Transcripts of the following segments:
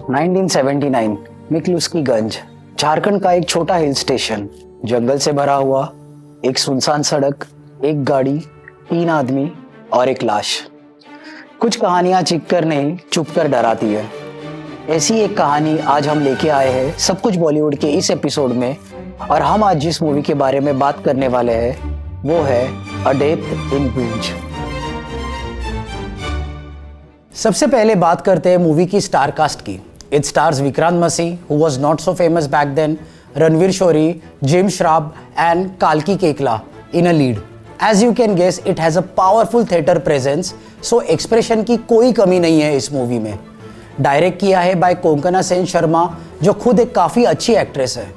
1979 मिक्लुस्कीगंज, झारखंड का एक छोटा हिल स्टेशन, जंगल से भरा हुआ, एक सुनसान सड़क, एक गाड़ी, 3 आदमी और एक लाश। कुछ कहानियां चीख कर नहीं, चुप कर डराती है। ऐसी एक कहानी आज हम लेके आए हैं सब कुछ बॉलीवुड के इस एपिसोड में, और हम आज जिस मूवी के बारे में बात करने वाले हैं वो है अ डेथ इन गूंज। सबसे पहले बात करते हैं मूवी की स्टार कास्ट की। It stars Vikrant Massey, who was not so famous back then, Ranvir Shorey, Jim Sarbh and काल्की Koechlin in a lead. As you can guess it has a powerful theatre presence, so expression की कोई कमी नहीं है इस मूवी में। डायरेक्ट किया है बाय कोंकणा सेन शर्मा, जो खुद एक काफी अच्छी एक्ट्रेस है।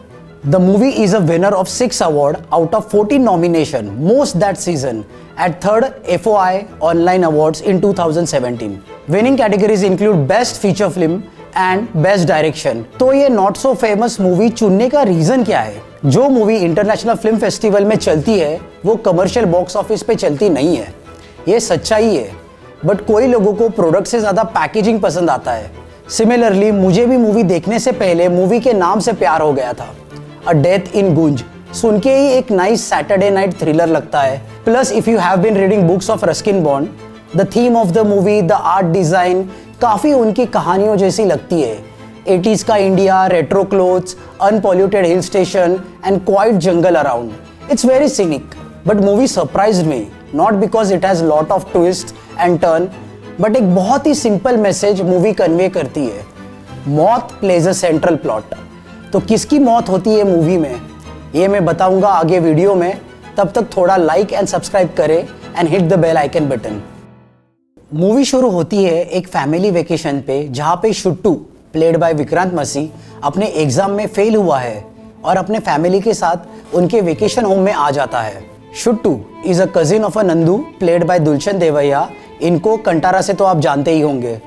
The movie is a winner of 6 awards out of 14 nominations, most that season, at 3rd FOI Online Awards in 2017. Winning categories include Best Feature Film and Best Direction. तो ये नॉट सो फेमस मूवी चुनने का reason क्या है? जो movie international film festival में चलती है वो कमर्शियल बॉक्स ऑफिस पे चलती नहीं है, ये सच्चाई है। बट कोई लोगों को प्रोडक्ट से ज्यादा पैकेजिंग पसंद आता है। सिमिलरली मुझे भी मूवी देखने से पहले मूवी के नाम से प्यार हो गया था। अ डेथ इन गूंज सुन के ही एक नाइस सैटरडे नाइट थ्रिलर लगता है। Plus if you have been reading books of Ruskin Bond, the theme of the movie, the art design काफी उनकी कहानियों जैसी लगती है। 80s का India, retro clothes, unpolluted hill station and quiet jungle around. It's very scenic, but movie surprised me, not because it has lot of twist and turn, but एक बहुत ही सिंपल मैसेज मूवी कन्वे करती है। मौत plays a central plot. तो किसकी मौत होती है मूवी में, ये मैं बताऊंगा आगे वीडियो में। तब तक थोड़ा लाइक एंड सब्सक्राइब करें and hit the bell icon button. Movie शुरू होती है एक फैमिली वेकेशन पे, जहाँ पे शुट्टू प्लेड बाय विक्रांत मसी अपने एग्जाम में फेल हुआ है और अपने फैमिली के साथ उनके वेकेशन होम में आ जाता है। Shuttu is a cousin of a Nandu played by Dulshan Devaiah. इनको कंटारा से तो आप जानते ही होंगे।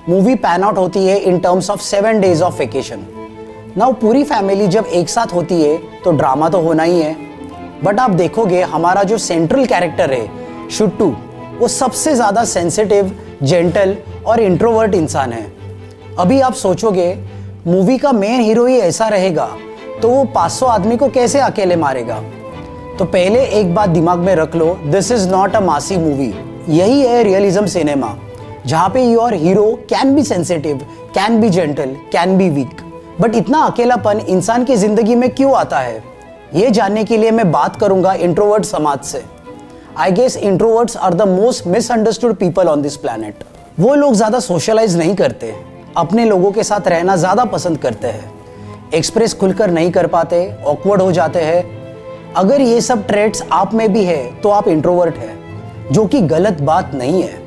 मूवी पैन आउट होती है in terms of 7 days of vacation. Now पूरी फैमिली जब एक साथ होती है तो ड्रामा तो होना ही है। बट आप देखोगे हमारा जो सेंट्रल कैरेक्टर है शुट्टू, वो सबसे ज्यादा सेंसिटिव, जेंटल और इंट्रोवर्ट इंसान है। अभी आप सोचोगे मूवी का मेन हीरो ही ऐसा रहेगा तो वो 500 आदमी को कैसे अकेले मारेगा? तो पहले एक बात दिमाग में रख लो, दिस इज नॉट अ मासी मूवी। यही है रियलिज्म सिनेमा, जहाँ पे your hero can be sensitive, can be gentle, can be weak. But इतना अकेलापन इंसान की जिंदगी में क्यों आता है, ये जानने के लिए मैं बात करूंगा इंट्रोवर्ट समाज से। I guess introverts are the most misunderstood people on this planet. वो लोग ज्यादा सोशलाइज नहीं करते, अपने लोगों के साथ रहना ज्यादा पसंद करते हैं, एक्सप्रेस खुलकर नहीं कर पाते, ऑकवर्ड हो जाते हैं। अगर ये सब ट्रेट्स आप में भी है तो आप इंट्रोवर्ट है, जो कि गलत बात नहीं है।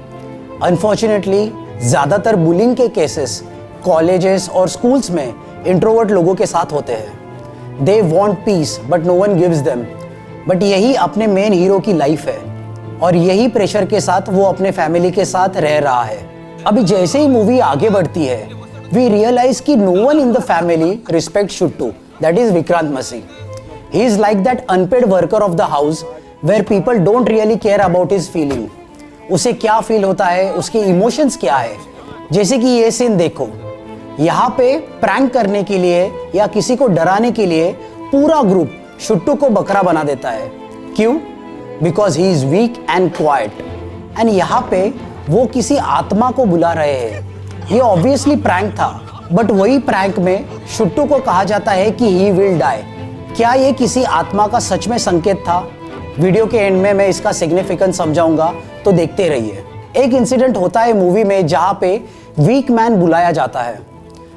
अनफॉर्चुनेटली ज्यादातर बुलिंग के केसेस कॉलेजेस और स्कूल्स में इंट्रोवर्ट लोगों के साथ होते हैं। They want peace but no one gives them. But यही अपने मेन हीरो की लाइफ है और यही प्रेशर के साथ वो अपने फैमिली के साथ रह रहा है। अभी जैसे ही मूवी आगे बढ़ती है, वी रियलाइज कि no one in the family respect Shuttu, that is Vikrant Massey. He is like that unpaid worker of the house where people don't really care about his feeling. उसे क्या फील होता है, उसके इमोशंस क्या है। जैसे कि ये सीन देखो, यहाँ पे प्रैंक करने के लिए या किसी को डराने के लिए पूरा ग्रुप शुट्टू को बकरा बना देता है। क्यों? Because he is weak and quite. And यहाँ पे वो किसी आत्मा को बुला रहे हैं। ये ऑब्वियसली प्रैंक था, बट वही प्रैंक में शुट्टू को कहा जाता है कि ही विल डाई। क्या ये किसी आत्मा का सच में संकेत था? वीडियो के एंड में मैं इसका सिग्निफिकेंस समझाऊंगा, तो देखते रहिए। एक इंसिडेंट होता है मूवी में जहाँ पे वीक मैन बुलाया जाता है।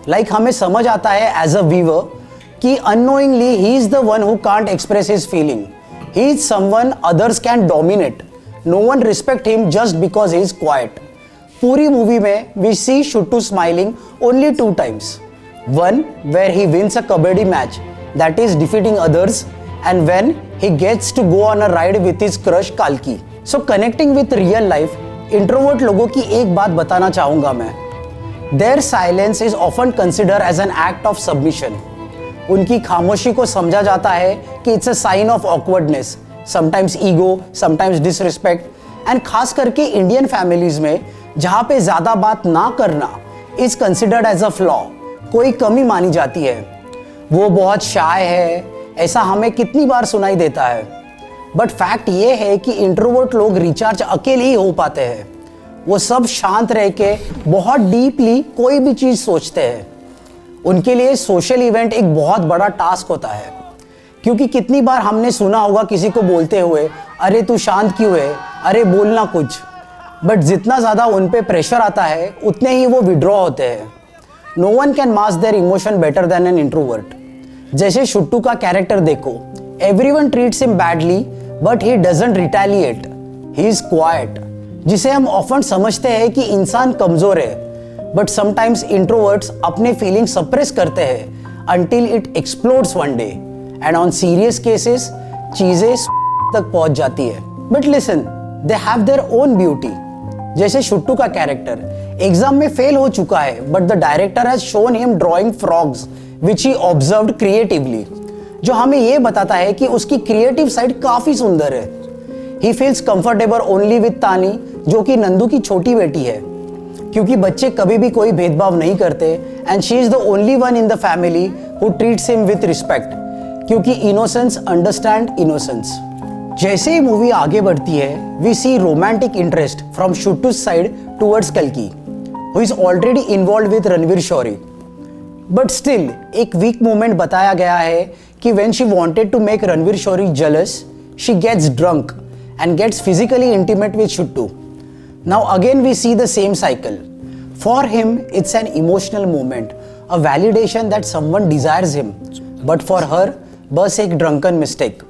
लाइक हमें समझ आता है एज अ व्यूअर कि unknowingly he is the one who can't express his feeling. He is someone others can dominate. No one respect him just because he is quiet. पूरी movie में we see Shuttu smiling only 2 times. One where he wins a kabaddi match, that is defeating others, and when he gets to go on a ride with his crush Kalki. So connecting with real life, introvert लोगों की एक बात बताना चाहूंगा मैं। Their silence is often considered as an act of submission. उनकी खामोशी को समझा जाता है कि it's a sign of awkwardness, sometimes ego, sometimes disrespect, and खास करके इंडियन फैमिलीज में जहाँ पे ज़्यादा बात ना करना is considered as a flaw, कोई कमी मानी जाती है। वो बहुत शाय है, ऐसा हमें कितनी बार सुनाई देता है। बट फैक्ट ये है कि इंट्रोवर्ट लोग रिचार्ज अकेले ही हो पाते हैं। वो सब शांत रह के बहुत डीपली कोई भी चीज़ सोचते हैं। उनके लिए सोशल इवेंट एक बहुत बड़ा टास्क होता है, क्योंकि कितनी बार हमने सुना होगा किसी को बोलते हुए, अरे तू शांत क्यों है, अरे बोलना कुछ। बट जितना ज़्यादा उन पे प्रेशर आता है उतने ही वो विड्रॉ होते हैं। No one can mask their emotion better than an introvert. जैसे शुट्टू का कैरेक्टर देखो, everyone treats him badly but he doesn't retaliate, he is quiet, जिसे हम ऑफन समझते हैं कि इंसान कमजोर है। बट समटाइम्स इंट्रोवर्ट्स अपने फीलिंग सप्रेस करते हैं until it explodes one day, and on serious cases चीजें तक पहुंच जाती है। But listen, they have their own beauty. जैसे शुट्टू का कैरेक्टर एग्जाम में फेल हो चुका है, but the director has shown him drawing frogs which he observed creatively, जो हमें यह बताता है कि उसकी क्रिएटिव साइड काफी सुंदर है। He feels comfortable only with तानी, जो कि नंदू की छोटी बेटी है, क्योंकि बच्चे कभी भी कोई भेदभाव नहीं करते, and she is the only one in the family who treats him with respect, क्योंकि इनोसेंस अंडरस्टैंड इनोसेंस। जैसे ही मूवी आगे बढ़ती है, we see romantic interest from Shuttu's side towards कल्कि, who is already involve with Ranvir Shorey. But still एक weak moment बताया गया है कि when she wanted to make Ranvir Shorey jealous, she gets drunk and gets physically intimate with Shuttu. Now again we see the same cycle. For him it's an emotional moment, a validation that someone desires him, but for her बस एक drunken mistake.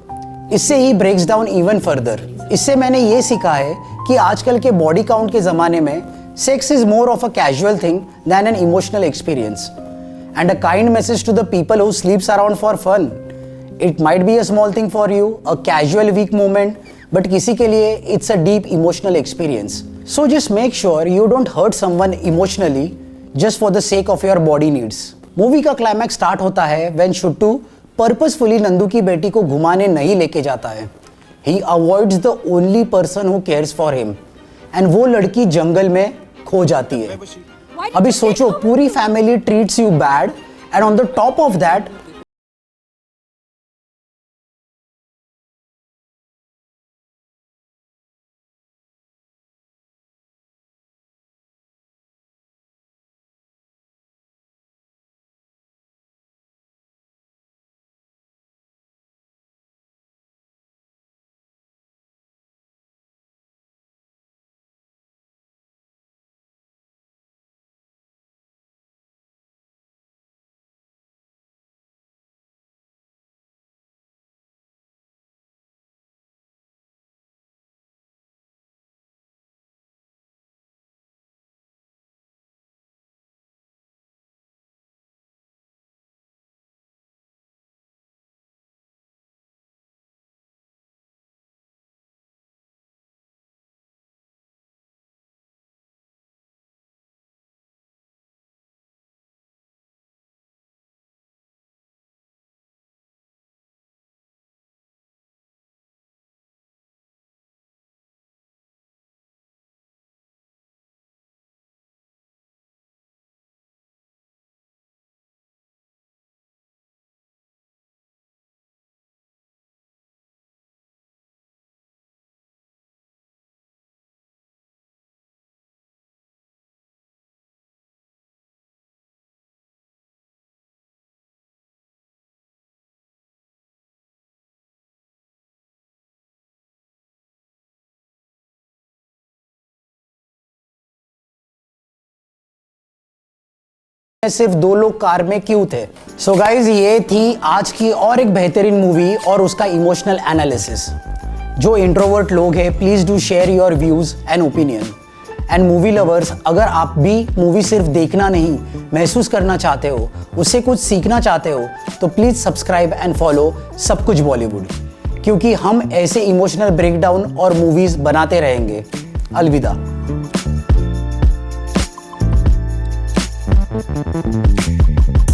इससे ही breaks down even further. इससे मैंने ये सीखा है कि आजकल के बॉडी काउंट के ज़माने में sex is more of a casual thing than an emotional experience, and a kind message to the people who sleeps around for fun. It might be a small thing for you, a casual weak moment, but किसी के लिए it's a deep emotional experience. So just make sure you don't hurt someone emotionally just for the sake of your body needs. Movie का climax start होता है when शुट्टू purposefully Nandu की बेटी को घुमाने नहीं लेके जाता है। He avoids the only person who cares for him, and वो लड़की जंगल में खो जाती है। अभी सोचो, पूरी family treats you bad, and on the top of that सिर्फ दो लोग कार में क्यों थे। सो गाइज, ये थी आज की और एक बेहतरीन मूवी और उसका इमोशनल एनालिसिस। जो इंट्रोवर्ट लोग हैं, please do share your views and opinion. And movie lovers, अगर आप भी मूवी सिर्फ देखना नहीं महसूस करना चाहते हो, उससे कुछ सीखना चाहते हो, तो प्लीज सब्सक्राइब एंड फॉलो सब कुछ बॉलीवुड, क्योंकि हम ऐसे इमोशनल ब्रेकडाउन और मूवीज बनाते रहेंगे। अलविदा। Thank you.